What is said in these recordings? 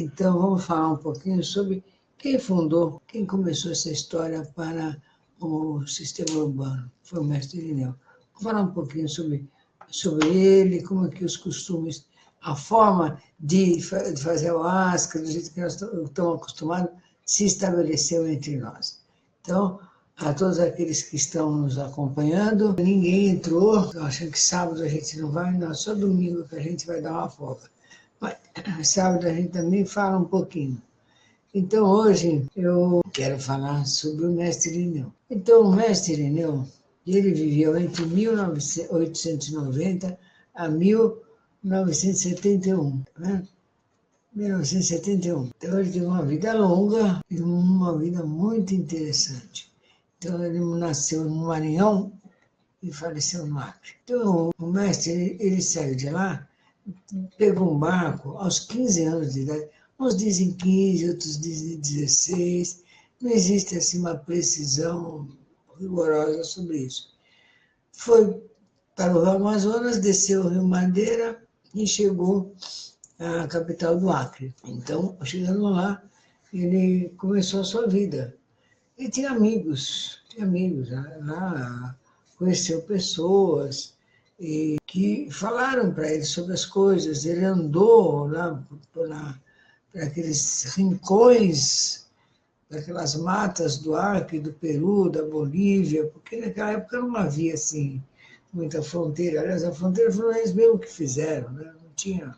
Então, vamos falar um pouquinho sobre quem fundou, quem começou essa história para o sistema urbano. Foi o mestre Irineu. Vamos falar um pouquinho sobre ele, como é que os costumes, a forma de fazer o asca, do jeito que nós estamos acostumados, se estabeleceu entre nós. Então, a todos aqueles que estão nos acompanhando, ninguém entrou, achando que sábado a gente não vai, não, só domingo que a gente vai dar uma folga. Mas sábado a gente também fala um pouquinho. Então, hoje eu quero falar sobre o mestre Irineu. Então, o mestre Irineu, ele viveu entre 1890 a 1971, né? 1971. Então, ele teve uma vida longa e uma vida muito interessante. Então, ele nasceu no Maranhão e faleceu no Acre. Então, o mestre, ele saiu de lá, pegou um barco aos 15 anos de idade. Uns dizem 15, outros dizem 16. Não existe assim uma precisão rigorosa sobre isso. Foi para o Rio Amazonas, desceu o Rio Madeira e chegou à capital do Acre. Então, chegando lá, ele começou a sua vida. E tinha amigos lá, conheceu pessoas que falaram para ele sobre as coisas. Ele andou lá por aqueles rincões, daquelas matas do Acre, do Peru, da Bolívia, porque naquela época não havia assim, muita fronteira. Aliás, a fronteira foram eles mesmo que fizeram, né? Não tinha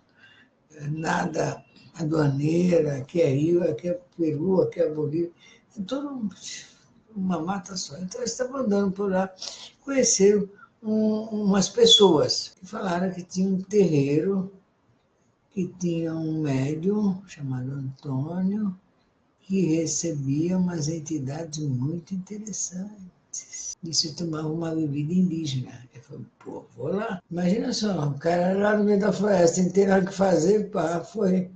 nada aduaneira, aqui é Rio, aqui é Peru, aqui é Bolívia. Tudo uma mata só. Então, eles estavam andando por lá, conheceram umas pessoas que falaram que tinha um terreiro, que tinha um médium chamado Antônio, que recebia umas entidades muito interessantes. E se tomava uma bebida indígena. Eu falei, pô, vou lá. Imagina só, o cara lá no meio da floresta, não tem nada que fazer, pá, foi.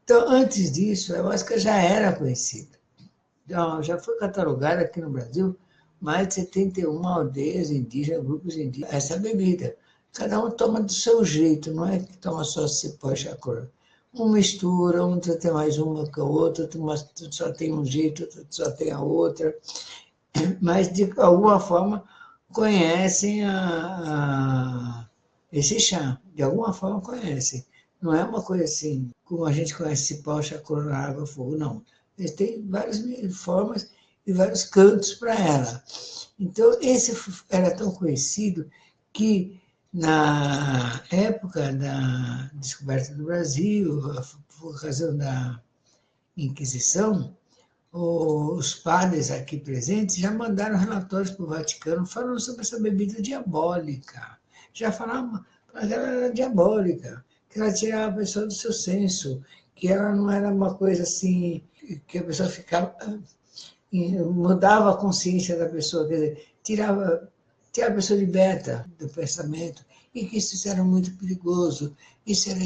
Então, antes disso, a ayahuasca já era conhecida. Já foi catalogada aqui no Brasil mais de 71 aldeias indígenas, grupos indígenas, essa bebida. Cada um toma do seu jeito, não é que toma só cipó e chacora. Um mistura, um tem mais uma que a outra, outro só tem um jeito, outro só tem a outra. Mas, de alguma forma, conhecem esse chá. De alguma forma, conhecem. Não é uma coisa assim, como a gente conhece cipó, chacora, água, fogo, não. Eles têm várias formas e vários cantos para ela. Então, esse era tão conhecido que, na época da descoberta do Brasil, por razão da Inquisição, os padres aqui presentes já mandaram relatórios para o Vaticano falando sobre essa bebida diabólica. Já falavam que ela era diabólica, que ela tirava a pessoa do seu senso, que ela não era uma coisa assim, que a pessoa ficava, mudava a consciência da pessoa, quer dizer, tirava a pessoa liberta do pensamento, e que isso era muito perigoso, isso era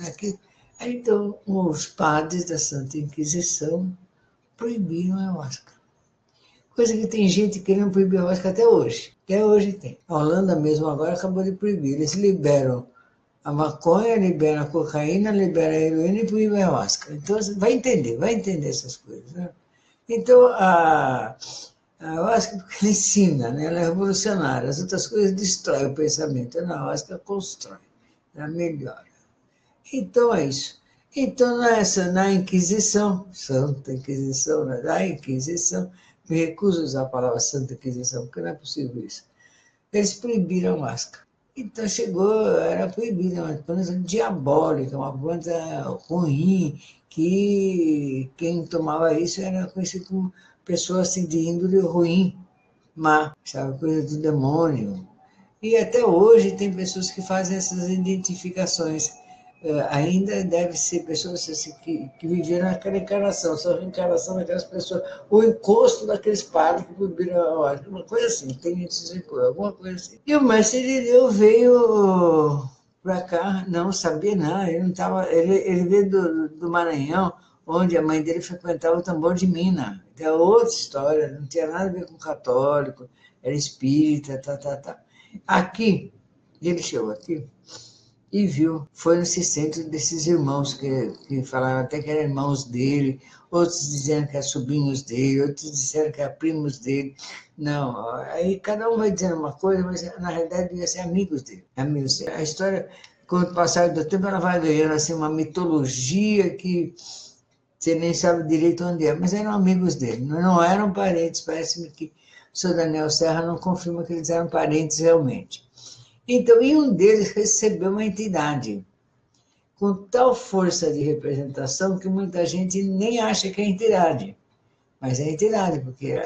aquilo. Aí, então, os padres da Santa Inquisição proibiram a ayahuasca. Coisa que tem gente querendo proibir a ayahuasca até hoje. Até hoje tem. A Holanda mesmo agora acabou de proibir. Eles liberam a maconha, liberam a cocaína, liberam a heroína e proíbem a ayahuasca. Então, vai entender essas coisas. Né? Então, a ayahuasca, porque ela ensina, né? Ela é revolucionária. As outras coisas destroem o pensamento. A ayahuasca constrói, ela melhora. Então, é isso. Então, na Inquisição, Santa Inquisição, na Inquisição, me recuso a usar a palavra Santa Inquisição, porque não é possível isso. Eles proibiram a ayahuasca. Então, era proibida, uma planta diabólica, uma planta ruim, que quem tomava isso era conhecido como pessoa assim, de índole ruim, má, sabe, coisa do demônio. E até hoje tem pessoas que fazem essas identificações. Ainda deve ser pessoas assim, que viveram naquela encarnação, são a reencarnação daquelas pessoas, o encosto daqueles padres que proibiram uma coisa assim, tem gente alguma coisa assim. E o mestre Irineu veio para cá, não sabia nada, ele não estava, ele veio do Maranhão, onde a mãe dele frequentava o tambor de Minas. É outra história, não tinha nada a ver com católico, era espírita, tá. Aqui, ele chegou aqui, e viu, foi nesse centro desses irmãos, que falaram até que eram irmãos dele, outros dizendo que eram sobrinhos dele, outros disseram que eram primos dele. Não, aí cada um vai dizendo uma coisa, mas na realidade devia ser amigos dele. Amigos dele. A história, com o passar do tempo, ela vai ganhando assim, uma mitologia que você nem sabe direito onde é, mas eram amigos dele, não eram parentes, parece-me que o senhor Daniel Serra não confirma que eles eram parentes realmente. Então, e um deles recebeu uma entidade com tal força de representação que muita gente nem acha que é entidade, mas é entidade, porque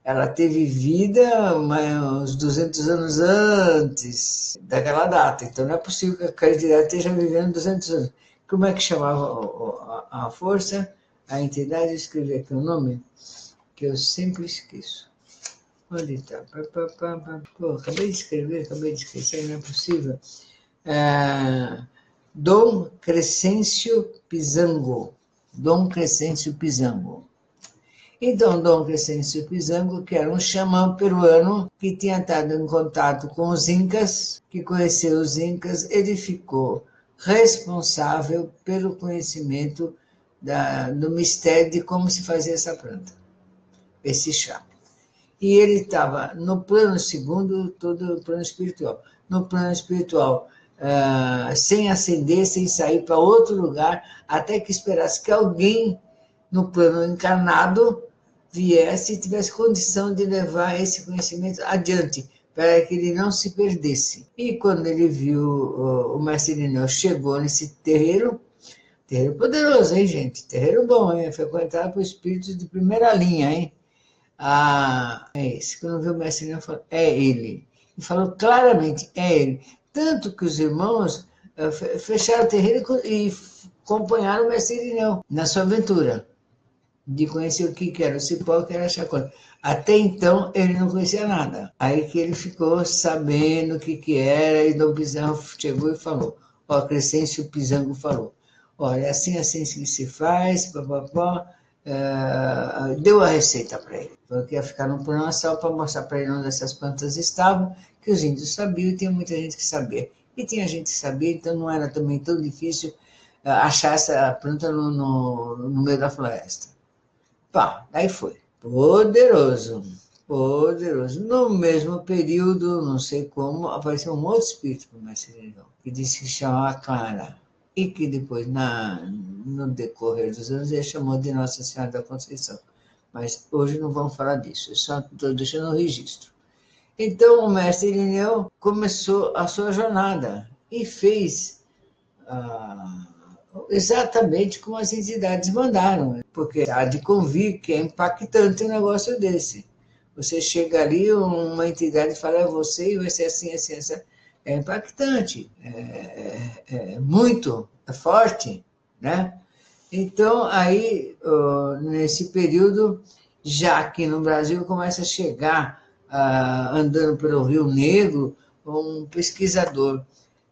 ela teve vida uns 200 anos antes daquela data, então não é possível que aquela entidade esteja vivendo 200 anos. Como é que chamava a força? A entidade, eu escrevi aqui o nome, que eu sempre esqueço. Onde está? Pô, acabei de esquecer, não é possível. Dom Crescêncio Pisango. Dom Crescêncio Pisango. Então, Dom Crescêncio Pisango, que era um xamã peruano que tinha estado em contato com os incas, que conheceu os incas, ele ficou responsável pelo conhecimento do mistério de como se fazia essa planta, esse chá. E ele estava no plano segundo, todo o plano espiritual. No plano espiritual, sem ascender, sem sair para outro lugar, até que esperasse que alguém no plano encarnado viesse e tivesse condição de levar esse conhecimento adiante, para que ele não se perdesse. E quando ele viu o mestre Irineu chegou nesse terreiro poderoso, hein, gente? Terreiro bom, hein? Frequentado por espíritos de primeira linha, hein? É esse. Quando viu o mestre Irineu, falou, é ele. E falou claramente, é ele. Tanto que os irmãos fecharam o terreiro e acompanharam o mestre Irineu na sua aventura de conhecer o que era o cipó, o que era a chacota. Até então, ele não conhecia nada. Aí que ele ficou sabendo o que era, e Dom Pisango chegou e falou. Ó, Crescêncio Pisango falou. Olha, assim que se faz, papapá. Deu a receita para ele. Porque ia ficar no plano astral para mostrar para ele onde essas plantas estavam, que os índios sabiam e tinha muita gente que sabia. E tinha gente que sabia, então não era também tão difícil achar essa planta no meio da floresta. Pá, aí foi. Poderoso, poderoso. No mesmo período, não sei como, apareceu um outro espírito para o mestre Irineu, que disse que chamava Clara. E que depois, no decorrer dos anos, ele chamou de Nossa Senhora da Conceição. Mas hoje não vamos falar disso, eu só estou deixando o registro. Então, o mestre Irineu começou a sua jornada e fez exatamente como as entidades mandaram, porque há de convir que é impactante um negócio desse. Você chega ali, uma entidade fala, é você, e vai ser assim, assim, assim. É impactante, muito, é forte, né? Então, aí, nesse período, já aqui no Brasil, começa a chegar, andando pelo Rio Negro, um pesquisador,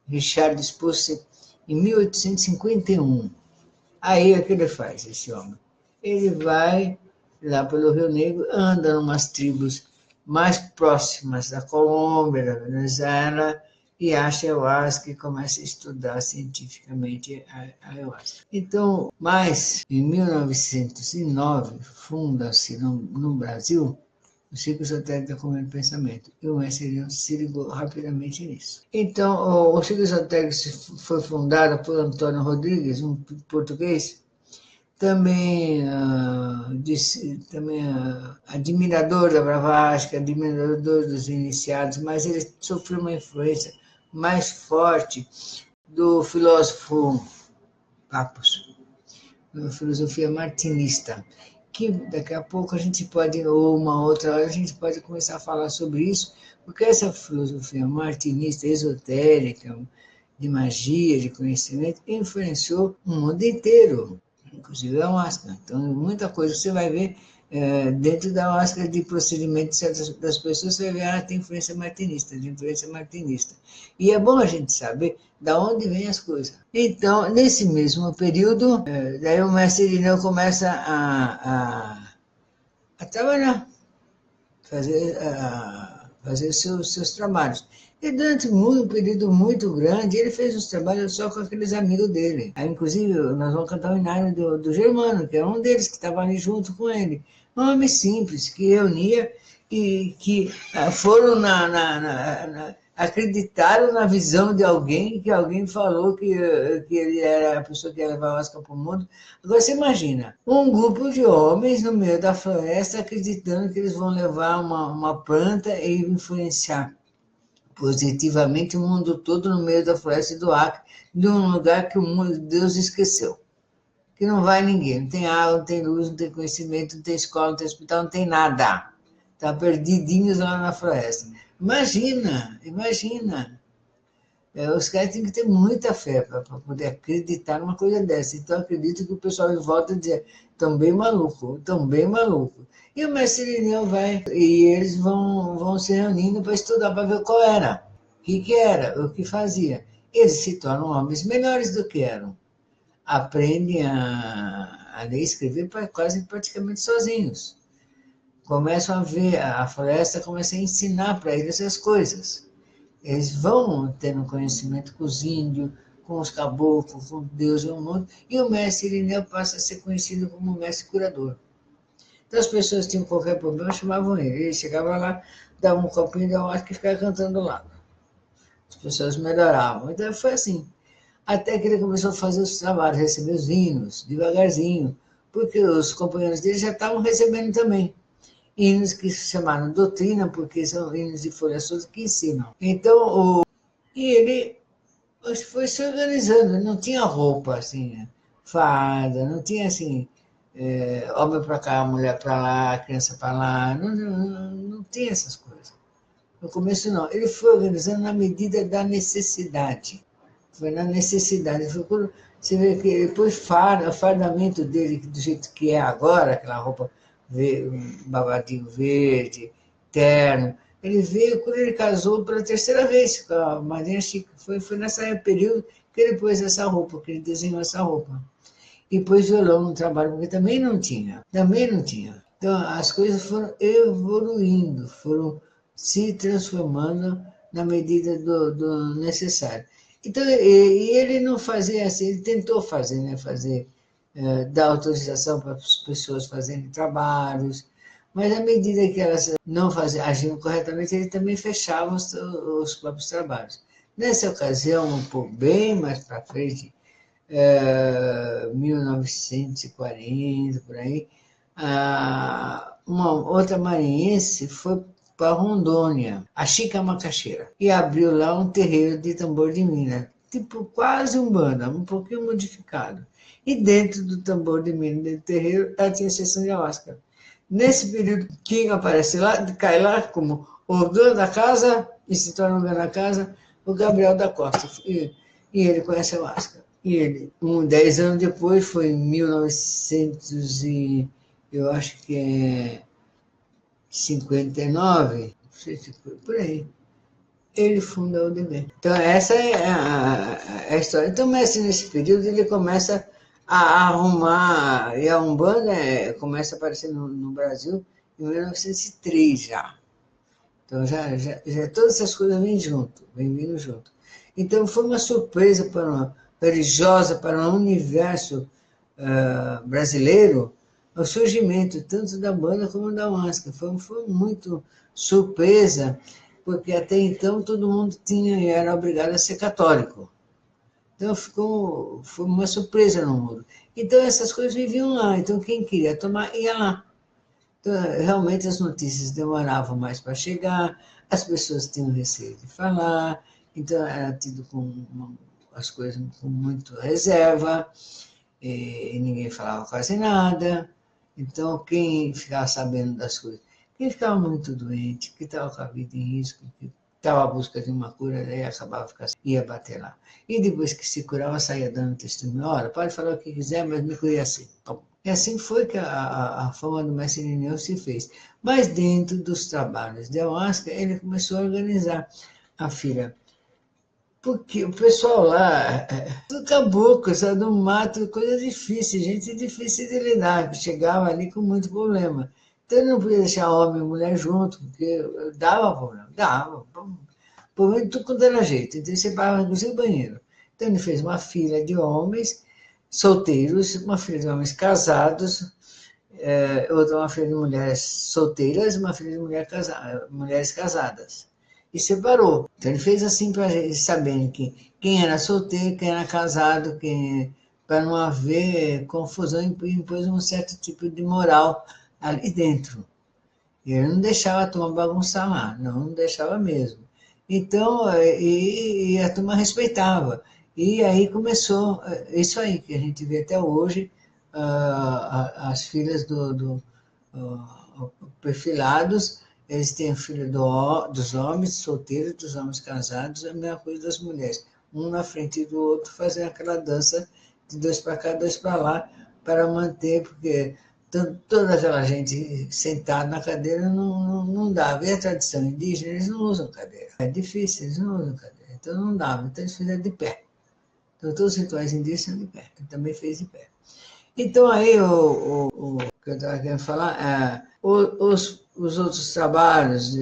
Richard Spuster, em 1851. Aí o que ele faz, esse homem? Ele vai lá pelo Rio Negro, anda em umas tribos mais próximas da Colômbia, da Venezuela, e acha ayahuasca e começa a estudar cientificamente a ayahuasca. Então, mas em 1909, funda-se no Brasil o ciclo esotérico da comunidade de pensamento. E o mestre Irineu se ligou rapidamente nisso. Então, o ciclo esotérico foi fundado por Antônio Rodrigues, um português, também, admirador da Blavatsky, admirador dos iniciados, mas ele sofreu uma influência mais forte do filósofo Papus, da filosofia martinista, que daqui a pouco a gente pode, ou uma outra hora, a gente pode começar a falar sobre isso, porque essa filosofia martinista, esotérica, de magia, de conhecimento, influenciou o mundo inteiro, inclusive a ayahuasca. Então, muita coisa você vai ver dentro da ayahuasca, de procedimentos das pessoas, você vai ver, tem influência martinista, de influência martinista. E é bom a gente saber da onde vêm as coisas. Então, nesse mesmo período, daí o mestre Irineu começa a trabalhar, fazer seus trabalhos. E durante um período muito grande, ele fez os trabalhos só com aqueles amigos dele. Aí, inclusive, nós vamos cantar o Inário do Germano, que é um deles que estava ali junto com ele. Um homem simples, que reunia e que foram acreditaram na visão de alguém, que alguém falou que ele era a pessoa que ia levar a Oscar para o mundo. Agora, você imagina, um grupo de homens no meio da floresta acreditando que eles vão levar uma planta e influenciar positivamente o mundo todo no meio da floresta do Acre, de um lugar que Deus esqueceu. Que não vai ninguém, não tem água, não tem luz, não tem conhecimento, não tem escola, não tem hospital, não tem nada. Está perdidinhos lá na floresta. Imagina, imagina. Os caras têm que ter muita fé para poder acreditar numa coisa dessa. Então, acredito que o pessoal em volta diz, estão bem maluco, estão bem maluco. E o mestre Irineu vai, e eles vão se reunindo para estudar, para ver qual era, que era, o que fazia. Eles se tornam homens melhores do que eram. Aprendem a ler e escrever quase praticamente sozinhos. Começam a ver, a floresta começa a ensinar para eles as coisas. Eles vão tendo conhecimento com os índios, com os caboclos, com Deus e o mundo, e o mestre Irineu passa a ser conhecido como mestre curador. Então as pessoas tinham qualquer problema, chamavam ele. Ele chegava lá, dava um copinho de ayahuasca e ficava cantando lá. As pessoas melhoravam. Então foi assim. Até que ele começou a fazer os trabalhos, receber os hinos, devagarzinho, porque os companheiros dele já estavam recebendo também. Hinos que se chamaram doutrina, porque são hinos de folha solta que ensinam. Então, e ele foi se organizando, não tinha roupa assim, farda, não tinha assim, homem para cá, mulher para lá, criança para lá, não tinha essas coisas. No começo não, ele foi organizando na medida da necessidade. Foi na necessidade. Foi quando você vê que depois o fardamento dele, do jeito que é agora, aquela roupa um babadinho verde, terno, ele veio quando ele casou pela terceira vez com a Marinha Chica. Foi nesse período que ele pôs essa roupa, que ele desenhou essa roupa. E pôs violão no trabalho, porque também não tinha. Também não tinha. Então, as coisas foram evoluindo, foram se transformando na medida do necessário. Então, e ele não fazia assim, ele tentou fazer, né? Dar autorização para as pessoas fazerem trabalhos, mas à medida que elas não agiam corretamente, ele também fechava os próprios trabalhos. Nessa ocasião, um pouco bem mais para frente, 1940, por aí, uma outra maranhense foi para Rondônia, a Chica Macaxeira, e abriu lá um terreiro de tambor de mina, tipo quase Umbanda, um pouquinho modificado. E dentro do tambor de mina do terreiro, ela tinha sessão de ayahuasca. Nesse período, quem aparece lá, cai lá como o dono da casa, e se torna o dono da casa, o Gabriel da Costa. E ele conhece a ayahuasca. E ele, 10 anos depois, foi em 1900 e eu acho que é 59, não sei se foi por aí, ele funda o UDB. Então, essa é a história. Então, mas nesse período, ele começa a arrumar, e a Umbanda começa a aparecer no Brasil em 1903 já. Então, já todas essas coisas vêm vindo junto. Então, foi uma surpresa religiosa para o universo brasileiro, o surgimento tanto da banda como da ayahuasca. Foi muito surpresa, porque até então todo mundo era obrigado a ser católico. Então foi uma surpresa no mundo. Então essas coisas viviam lá, então quem queria tomar ia lá. Então, realmente as notícias demoravam mais para chegar, as pessoas tinham receio de falar, então era tido as coisas com muito reserva, e ninguém falava quase nada. Então, quem ficava sabendo das coisas? Quem ficava muito doente, que estava com a vida em risco, que estava à busca de uma cura, aí acabava ia bater lá. E depois que se curava, saía dando testemunho. Olha, pode falar o que quiser, mas me curei assim. Bom, e assim foi que a fama do mestre Irineu se fez. Mas dentro dos trabalhos de ayahuasca, ele começou a organizar a filha. Porque o pessoal lá, do caboclo, sabe, do mato, coisa difícil, gente difícil de lidar, que chegava ali com muito problema. Então ele não podia deixar homem e mulher junto, porque dava problema, dava. Por meio de tudo quanto era jeito. Então, ele separava inclusive o banheiro. Então, ele fez uma fila de homens solteiros, uma fila de homens casados, outra uma fila de mulheres solteiras, uma fila de mulheres casadas. E separou. Então, ele fez assim para eles saberem que quem era solteiro, quem era casado, para não haver confusão, impôs um certo tipo de moral ali dentro. E ele não deixava a turma bagunçar lá, não deixava mesmo. Então, e a turma respeitava. E aí começou isso aí que a gente vê até hoje, as filhas perfilados, eles têm filho dos homens solteiros, dos homens casados, a mesma coisa das mulheres. Um na frente do outro, fazendo aquela dança de dois para cá, dois para lá, para manter, porque toda aquela gente sentada na cadeira não dava. E a tradição indígena, eles não usam cadeira. É difícil, eles não usam cadeira. Então não dava. Então eles fizeram de pé. Então todos os rituais indígenas são de pé. Ele também fez de pé. Então aí o que eu estava querendo falar, os outros trabalhos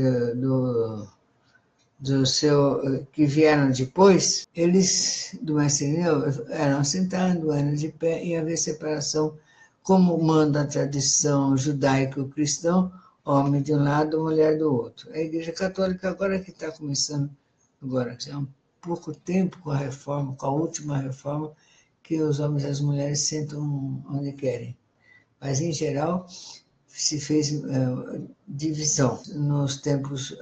do seu, que vieram depois, eles, do mestre Neu, eram sentados, eram de pé, e havia separação, como manda a tradição judaico-cristã, homem de um lado, mulher do outro. A Igreja Católica agora que está começando, agora, há um pouco tempo com a reforma, com a última reforma, que os homens e as mulheres sentam onde querem. Mas, em geral, se fez divisão. Nos tempos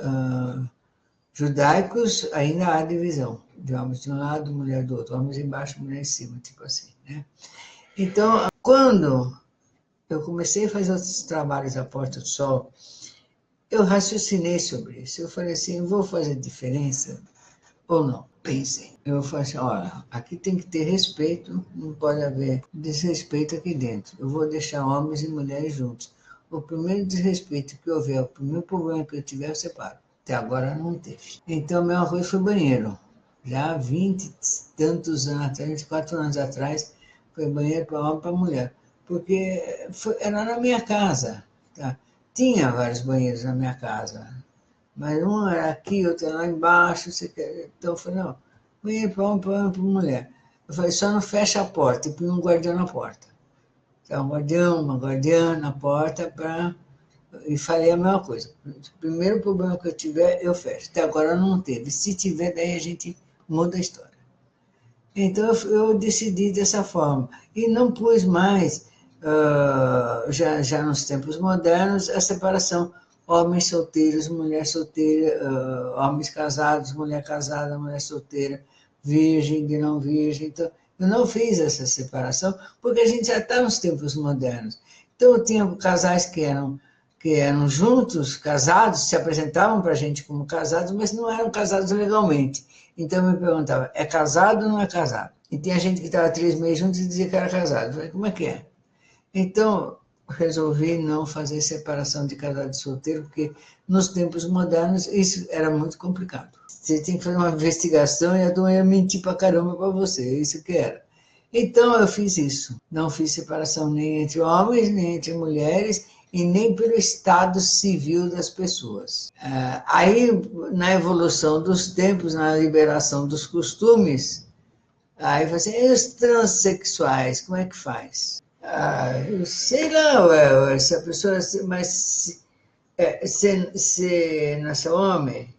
judaicos, ainda há divisão, de homens de um lado, mulher do outro, homens embaixo, mulher em cima, tipo assim, né? Então, quando eu comecei a fazer os trabalhos à Porta do Sol, eu raciocinei sobre isso. Eu falei assim, vou fazer diferença ou não? Pensei. Eu falei assim, olha, aqui tem que ter respeito, não pode haver desrespeito aqui dentro. Eu vou deixar homens e mulheres juntos. O primeiro desrespeito que houver, o primeiro problema que eu tiver, eu separo. Até agora não teve. Então, meu arroz foi banheiro. Já há 20 e tantos anos atrás, 24 anos atrás, foi banheiro para homem e para mulher. Porque era na minha casa. Tá? Tinha vários banheiros na minha casa. Mas um era aqui, outro era lá embaixo. Então eu falei, não, banheiro para homem, para mulher. Eu falei, só não fecha a porta. E põe um guardião na porta. Então, um guardião, uma guardiã na porta para... E falei a mesma coisa. O primeiro problema que eu tiver, eu fecho. Até agora não teve. Se tiver, daí a gente muda a história. Então eu decidi dessa forma. E não pus mais, já nos tempos modernos, a separação. Homens solteiros, mulher solteira, homens casados, mulher casada, mulher solteira, virgem, de não virgem. Então, eu não fiz essa separação, porque a gente já está nos tempos modernos. Então, eu tinha casais que eram juntos, casados, se apresentavam para a gente como casados, mas não eram casados legalmente. Então, eu me perguntava, é casado ou não é casado? E tinha gente que estava 3 meses juntos e dizia que era casado. Eu falei, como é que é? Então, resolvi não fazer separação de casado e solteiro, porque nos tempos modernos isso era muito complicado. Você tem que fazer uma investigação e a dona ia mentir pra caramba para você, isso que era. Então eu fiz isso, não fiz separação nem entre homens, nem entre mulheres, e nem pelo estado civil das pessoas. Aí, na evolução dos tempos, na liberação dos costumes, aí você, e os transexuais, como é que faz? Eu sei lá, se a pessoa, mas se nasce homem,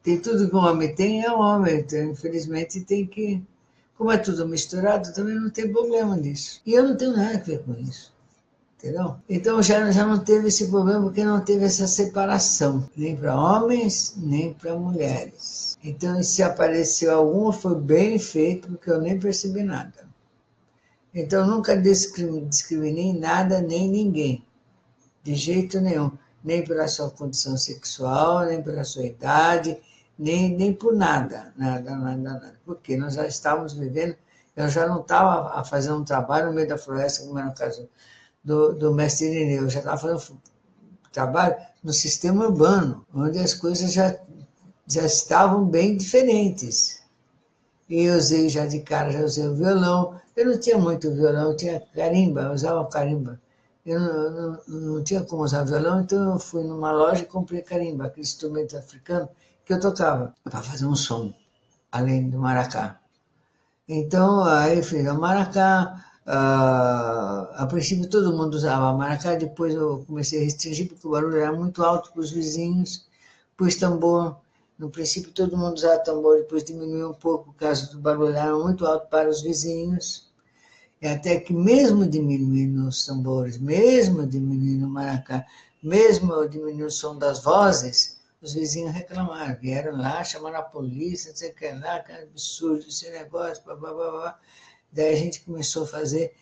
tem tudo que um homem tem, é um homem. Então, infelizmente, tem que... Como é tudo misturado, também não tem problema nisso. E eu não tenho nada a ver com isso, entendeu? Então, já não teve esse problema, porque não teve essa separação, nem para homens, nem para mulheres. Então, se apareceu alguma, foi bem feito, porque eu nem percebi nada. Então, nunca discriminei nada nem ninguém, de jeito nenhum. Nem pela sua condição sexual, nem pela sua idade, nem por nada, nada. Porque nós já estávamos vivendo, eu já não estava a fazer um trabalho no meio da floresta, como era no caso do mestre Irineu, eu já estava fazendo trabalho no sistema urbano, onde as coisas já estavam bem diferentes. E eu usei já de cara, já usei o violão. Eu não tinha muito violão, eu tinha carimba, eu usava carimba. Eu não tinha como usar violão, então eu fui numa loja e comprei carimba, aquele instrumento africano que eu tocava, para fazer um som, além do maracá. Então, aí fiz o maracá, a princípio todo mundo usava maracá, depois eu comecei a restringir, porque o barulho era muito alto para os vizinhos, pus tambor, no princípio todo mundo usava tambor, depois diminuiu um pouco, por causa do barulho era muito alto para os vizinhos, e até que mesmo diminuindo os tambores, mesmo diminuindo o maracá, mesmo diminuindo o som das vozes, os vizinhos reclamaram, vieram lá, chamaram a polícia, não sei o que lá, que absurdo esse negócio, blá, blá, blá, blá. Daí a gente começou a fazer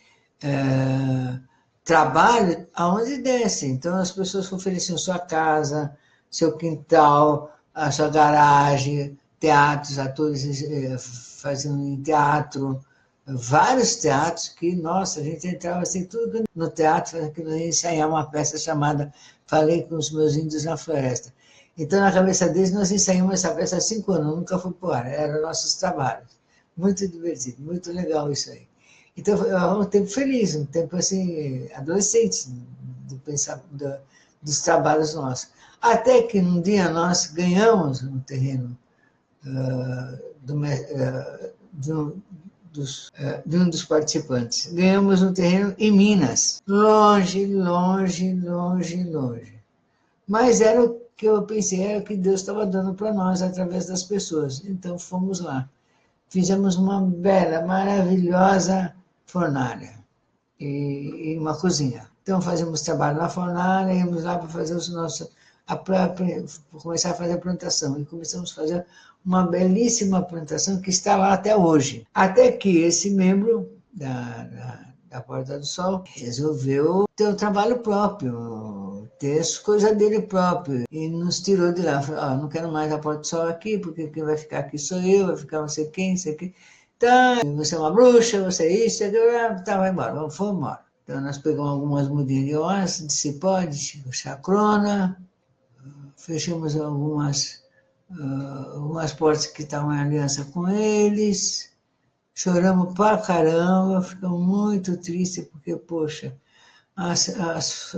trabalho aonde desce. Então as pessoas ofereciam sua casa, seu quintal, a sua garagem, teatros, atores faziam em teatro, vários teatros que, nossa, a gente entrava assim, tudo no teatro, aquilo ensaiar uma peça chamada Falei com os Meus Índios na Floresta. Então, na cabeça deles, nós ensaiamos essa peça há 5 anos, nunca foi por ar, eram nossos trabalhos. Muito divertido, muito legal isso aí. Então, foi um tempo feliz, um tempo assim, adolescente, dos trabalhos nossos. Até que um dia nós ganhamos um terreno de um dos participantes. Ganhamos um terreno em Minas, longe, longe, longe, longe. Mas era o que eu pensei, era o que Deus estava dando para nós através das pessoas. Então fomos lá. Fizemos uma bela, maravilhosa fornalha e uma cozinha. Então fazíamos trabalho na fornalha, íamos lá para fazer os nossos, começar a fazer a plantação. E começamos a fazer uma belíssima plantação que está lá até hoje. Até que esse membro da Porta do Sol resolveu ter um trabalho próprio, ter as coisas dele próprio, e nos tirou de lá. Falou, não quero mais a Porta do Sol aqui, porque quem vai ficar aqui sou eu, vai ficar não sei quem, não sei quem. Então, você é uma bruxa, você é isso, tá, vai embora, vamos embora. Então, nós pegamos algumas mudinhas de onça, de cipó, de chacrona, fechamos algumas portas que estavam em aliança com eles, choramos pra caramba, ficamos muito tristes, porque, poxa, as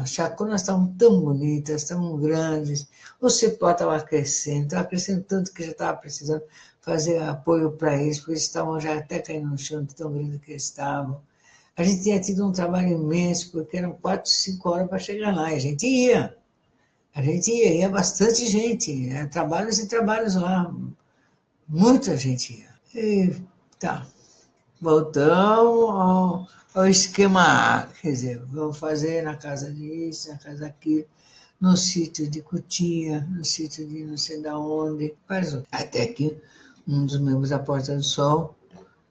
chacronas estavam tão bonitas, tão grandes, o cipó estava crescendo tanto que já estava precisando fazer apoio para eles, porque eles estavam já até caindo no chão de tão grande que eles estavam. A gente tinha tido um trabalho imenso, porque eram 4, 5 horas para chegar lá, e a gente ia. Ia bastante gente, trabalhos e trabalhos lá, muita gente ia. E tá, voltamos ao esquema A, quer dizer, vamos fazer na casa disso, na casa daquilo, no sítio de Cotia, no sítio de não sei de onde, até que um dos membros da Porta do Sol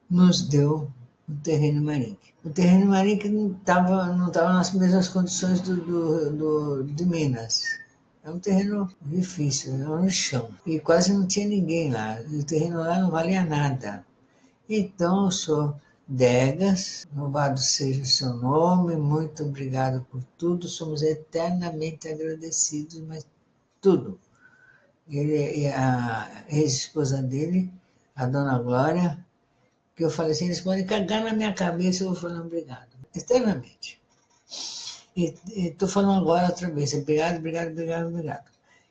nos deu o terreno Marinque. O terreno Marinque não estava nas mesmas condições de Minas. É um terreno difícil, é no chão. E quase não tinha ninguém lá. O terreno lá não valia nada. Então, eu sou Degas, louvado seja o seu nome, muito obrigado por tudo, somos eternamente agradecidos, mas tudo. Ele e a ex-esposa dele, a dona Glória, que eu falei assim, eles podem cagar na minha cabeça, eu vou falar obrigado, eternamente. E estou falando agora outra vez, obrigado, obrigado, obrigado, obrigado.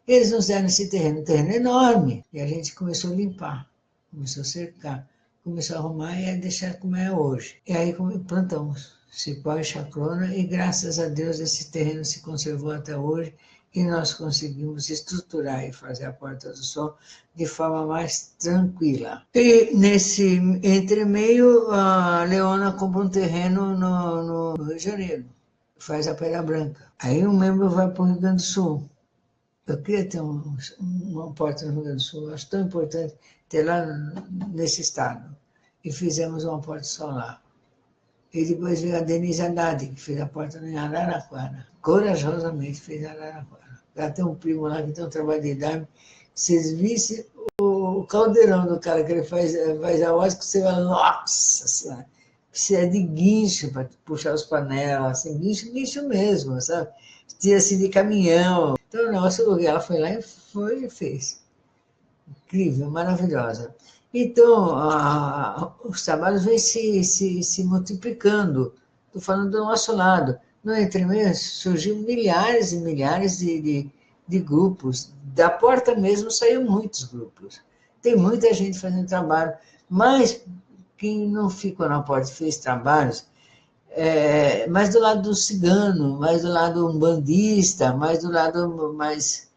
Eles nos deram esse terreno, um terreno enorme, e a gente começou a limpar, começou a cercar, começou a arrumar e a deixar como é hoje. E aí plantamos cipó e chacrona, e graças a Deus esse terreno se conservou até hoje, e nós conseguimos estruturar e fazer a Porta do Sol de forma mais tranquila. E nesse entremeio, a Leona compra um terreno no Rio de Janeiro, faz a Pedra Branca. Aí um membro vai para o Rio Grande do Sul. Eu queria ter uma porta no Rio Grande do Sul, acho tão importante ter lá nesse estado. E fizemos uma porta só lá. E depois veio a Denise Haddad, que fez a porta em Araraquara. Corajosamente fez em Araraquara. Ela tem um primo lá que tem um trabalho de idade. Vocês vissem o caldeirão do cara que ele faz a voz, que você vai, nossa senhora, precisa de guincho para puxar os panelas, assim, guincho mesmo, sabe? Tinha assim de caminhão. Então, o negócio, ela foi lá e fez. Incrível, maravilhosa. Então, os trabalhos vêm se multiplicando. Estou falando do nosso lado. No entremeio surgiu milhares e milhares de de grupos. Da porta mesmo saiu muitos grupos. Tem muita gente fazendo trabalho, mas quem não ficou na porta fez trabalhos, mais do lado do cigano, mais do lado umbandista, mais do lado mais...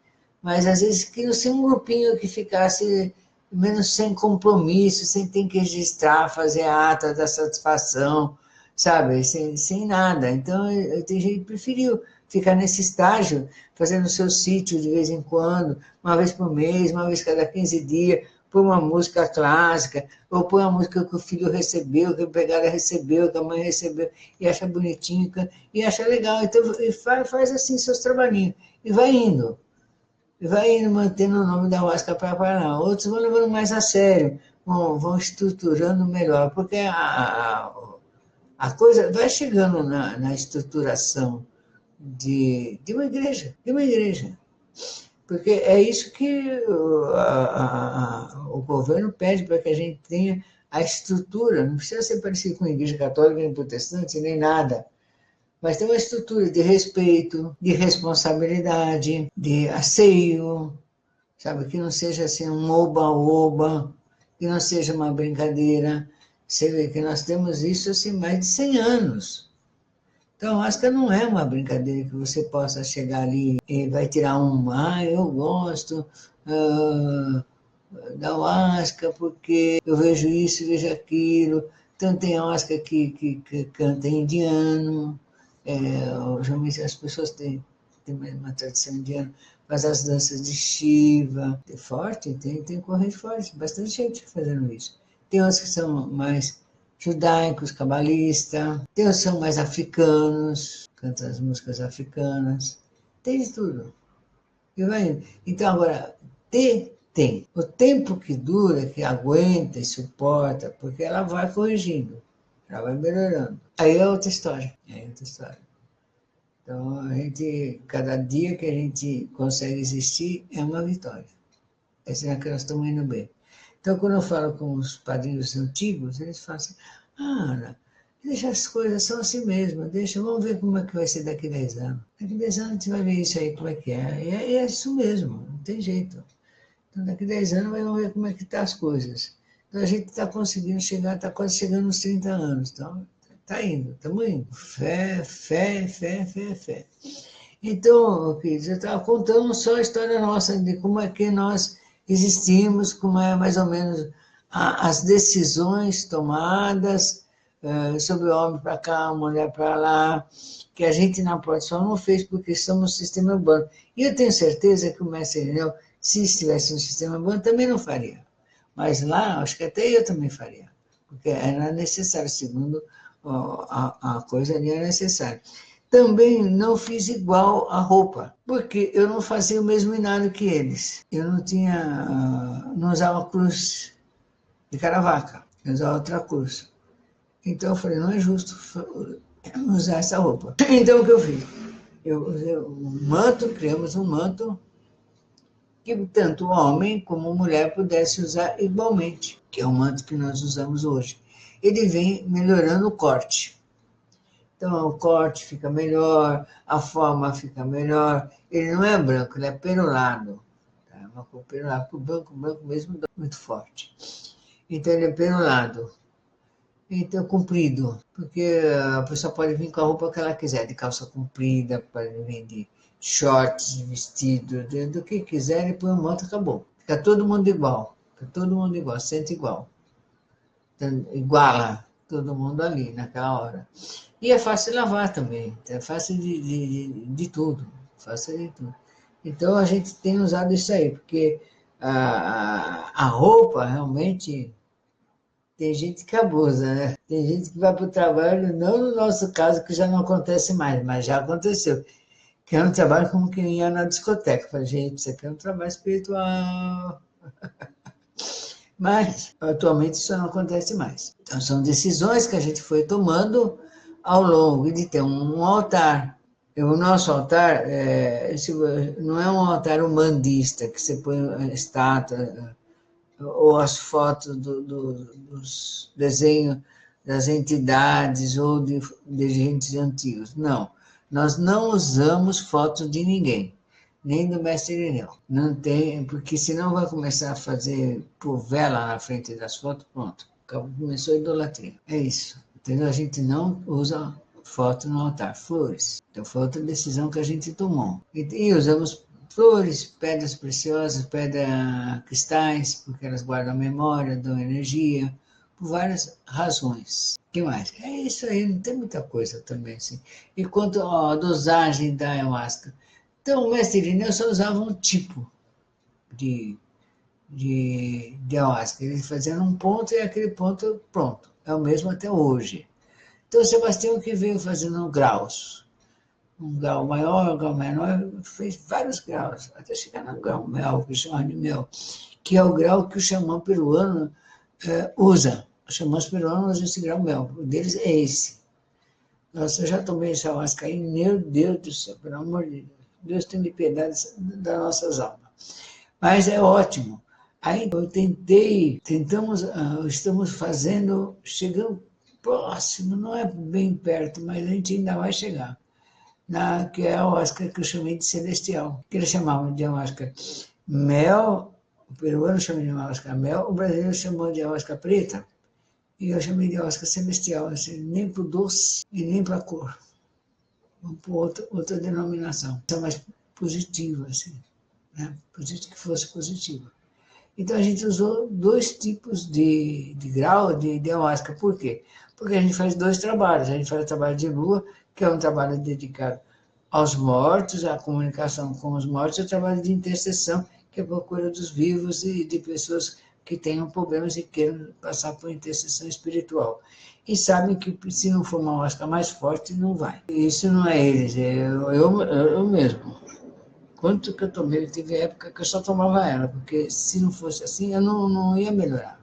Mas às vezes queria ser um grupinho que ficasse menos sem compromisso, sem ter que registrar, fazer a ata da satisfação, sabe? Sem nada. Então, tem gente que preferiu ficar nesse estágio, fazendo o seu sítio de vez em quando, uma vez por mês, uma vez cada 15 dias, pôr uma música clássica, ou pôr uma música que o filho recebeu, que a empregada recebeu, que a mãe recebeu, e acha bonitinho, e acha legal. Então, faz assim seus trabalhinhos, e vai indo. E vai indo mantendo o nome da Huasca para Paraná. Outros vão levando mais a sério, vão estruturando melhor, porque a coisa vai chegando na estruturação de uma igreja, Porque é isso que o governo pede para que a gente tenha a estrutura, não precisa ser parecido com a igreja católica, nem protestante, nem nada, mas tem uma estrutura de respeito, de responsabilidade, de asseio, sabe? Que não seja assim um oba-oba, que não seja uma brincadeira. Você vê que nós temos isso assim mais de 100 anos. Então, acho que não é uma brincadeira que você possa chegar ali e vai tirar eu gosto da Huasca porque eu vejo isso, vejo aquilo. Então, tem Huasca que canta indiano, geralmente as pessoas têm uma tradição indiana, mas as danças de Shiva, é forte, tem corrente forte, bastante gente fazendo isso. Tem outros que são mais judaicos, cabalistas, tem outros que são mais africanos, cantam as músicas africanas, tem de tudo. E vai indo. Então, agora, tem. O tempo que dura, que aguenta e suporta, porque ela vai corrigindo, ela vai melhorando. Aí é outra história. Então, cada dia que a gente consegue existir é uma vitória. É sinal que nós estamos indo bem. Então, quando eu falo com os padrinhos antigos, eles falam assim, Ana, deixa as coisas são assim mesmo, vamos ver como é que vai ser daqui a 10 anos. Daqui a 10 anos a gente vai ver isso aí, como é que é. E é isso mesmo, não tem jeito. Então, daqui a 10 anos vamos ver como é que estão as coisas. Então, a gente está conseguindo chegar, está quase chegando nos 30 anos. Então, está indo, estamos indo. Fé. Então, queridos, eu estava contando só a história nossa, de como é que nós existimos, como é mais ou menos as decisões tomadas sobre o homem para cá, a mulher para lá, que a gente na produção não fez porque estamos no sistema urbano. E eu tenho certeza que o mestre Irineu, se estivesse no sistema urbano, também não faria. Mas lá, acho que até eu também faria, porque era necessário, segundo a coisa ali era necessária. Também não fiz igual a roupa, porque eu não fazia o mesmo hinário que eles. Eu não usava cruz de caravaca, eu usava outra cruz. Então eu falei, não é justo usar essa roupa. Então o que eu fiz? Eu usei um manto, criamos um manto que tanto homem como mulher pudesse usar igualmente, que é o manto que nós usamos hoje. Ele vem melhorando o corte. Então, o corte fica melhor, a forma fica melhor. Ele não é branco, ele é perolado. Tá? Uma cor perolada, porque o branco mesmo é muito forte. Então, ele é perolado. Então, comprido, porque a pessoa pode vir com a roupa que ela quiser, de calça comprida, pode vir de shorts, de vestido, do que quiser, e põe o manto, acabou. Fica todo mundo igual, sente igual. Então, iguala todo mundo ali, naquela hora. E é fácil de lavar também, é fácil de tudo, fácil de tudo. Então, a gente tem usado isso aí, porque a roupa realmente... Tem gente que abusa, né? Tem gente que vai para o trabalho, não no nosso caso, que já não acontece mais, mas já aconteceu. Que é um trabalho como quem ia na discoteca. Eu falei, gente, isso aqui é um trabalho espiritual. Mas, atualmente, isso não acontece mais. Então, são decisões que a gente foi tomando ao longo de ter um altar. O nosso altar não é um altar humanista, que você põe estátua ou as fotos dos desenhos das entidades ou de gente antigos. Não, nós não usamos fotos de ninguém. nem do mestre Irineu. Não tem, porque senão vai começar a fazer por vela na frente das fotos, pronto. Começou a idolatria. É isso. Entendeu? A gente não usa foto no altar, flores. Então foi outra decisão que a gente tomou. E usamos flores, pedras preciosas, pedras cristais, porque elas guardam memória, dão energia, por várias razões. O que mais? É isso aí, não tem muita coisa também, assim. E quanto à dosagem da ayahuasca, então o mestre Irineu só usava um tipo de, de ayahuasca. Ele fazia um ponto e aquele ponto pronto. É o mesmo até hoje. Então o Sebastião que veio fazendo graus. Um grau maior, um grau menor, fez vários graus, até chegar no grau mel, que chama de mel, que é o grau que o xamã peruano usa. Os xamãs peruanos usam esse grau mel. O deles é esse. Nossa, eu já tomei essa ayahuasca aí, meu Deus do céu, pelo amor de Deus. Deus tem de piedade das nossas almas. Mas é ótimo. Aí eu estamos fazendo, chegando próximo, não é bem perto, mas a gente ainda vai chegar. Que é a ayahuasca que eu chamei de celestial, que eles chamavam de ayahuasca mel, o peruano chama de ayahuasca mel, o brasileiro chamou de ayahuasca preta, e eu chamei de ayahuasca celestial, assim, nem para o doce e nem para a cor. Vamos por outra denominação. Essa mais positiva, assim, né? Que fosse positiva. Então a gente usou dois tipos de grau de ayahuasca. Por quê? Porque a gente faz dois trabalhos. A gente faz o trabalho de lua, que é um trabalho dedicado aos mortos, à comunicação com os mortos, e o trabalho de intercessão, que é a procura dos vivos e de pessoas que tenham problemas e queiram passar por intercessão espiritual. E sabem que se não for uma ayahuasca mais forte, não vai. Isso não é eles, é eu mesmo. Quanto que eu tomei, teve época que eu só tomava ela, porque se não fosse assim, eu não ia melhorar.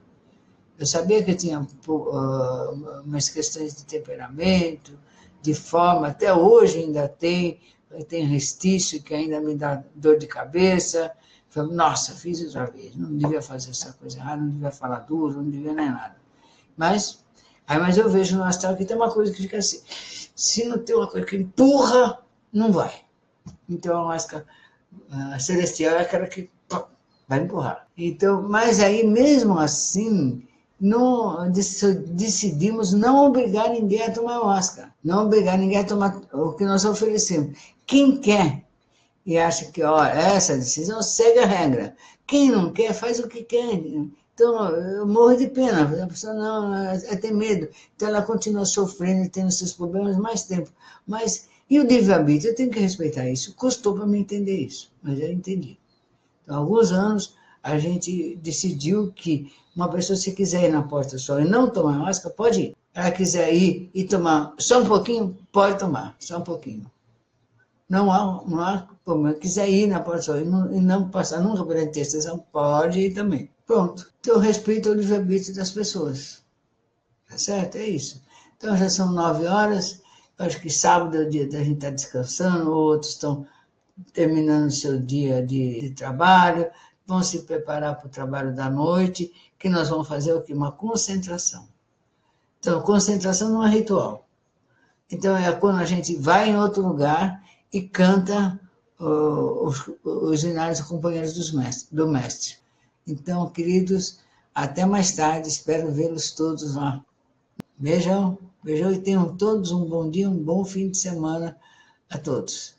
Eu sabia que eu tinha umas questões de temperamento, de forma, até hoje ainda tem restício que ainda me dá dor de cabeça. Falei, nossa, fiz outra vez, não devia fazer essa coisa errada, não devia falar duro, não devia nem nada. Mas eu vejo no astral que tem uma coisa que fica assim, se não tem uma coisa que empurra, não vai. Então, a celestial é aquela que vai empurrar. Então, mas aí mesmo assim, não, decidimos não obrigar ninguém a tomar ayahuasca, não obrigar ninguém a tomar o que nós oferecemos. Quem quer e acha que essa decisão segue a regra. Quem não quer, faz o que quer. Então, eu morro de pena. A pessoa não, tem medo. Então, ela continua sofrendo e tendo seus problemas mais tempo. Mas, e o livre-arbítrio? Eu tenho que respeitar isso. Custou para me entender isso, mas eu entendi. Então, há alguns anos, a gente decidiu que uma pessoa, se quiser ir na Porta do Sol e não tomar máscara, pode ir. Ela quiser ir e tomar só um pouquinho, pode tomar, só um pouquinho. Não há problema. Quiser ir na Porta do Sol e não passar nunca por intercessão, pode ir também. Pronto. Então, respeito ao livre-arbítrio das pessoas. Tá certo? É isso. Então, já são 9 horas. Eu acho que sábado é o dia da gente estar descansando, outros estão terminando o seu dia de trabalho, vão se preparar para o trabalho da noite, que nós vamos fazer o quê? Uma concentração. Então, concentração não é ritual. Então, é quando a gente vai em outro lugar e canta os hinários companheiros do mestre. Então, queridos, até mais tarde, espero vê-los todos lá. Beijão, beijão e tenham todos um bom dia, um bom fim de semana a todos.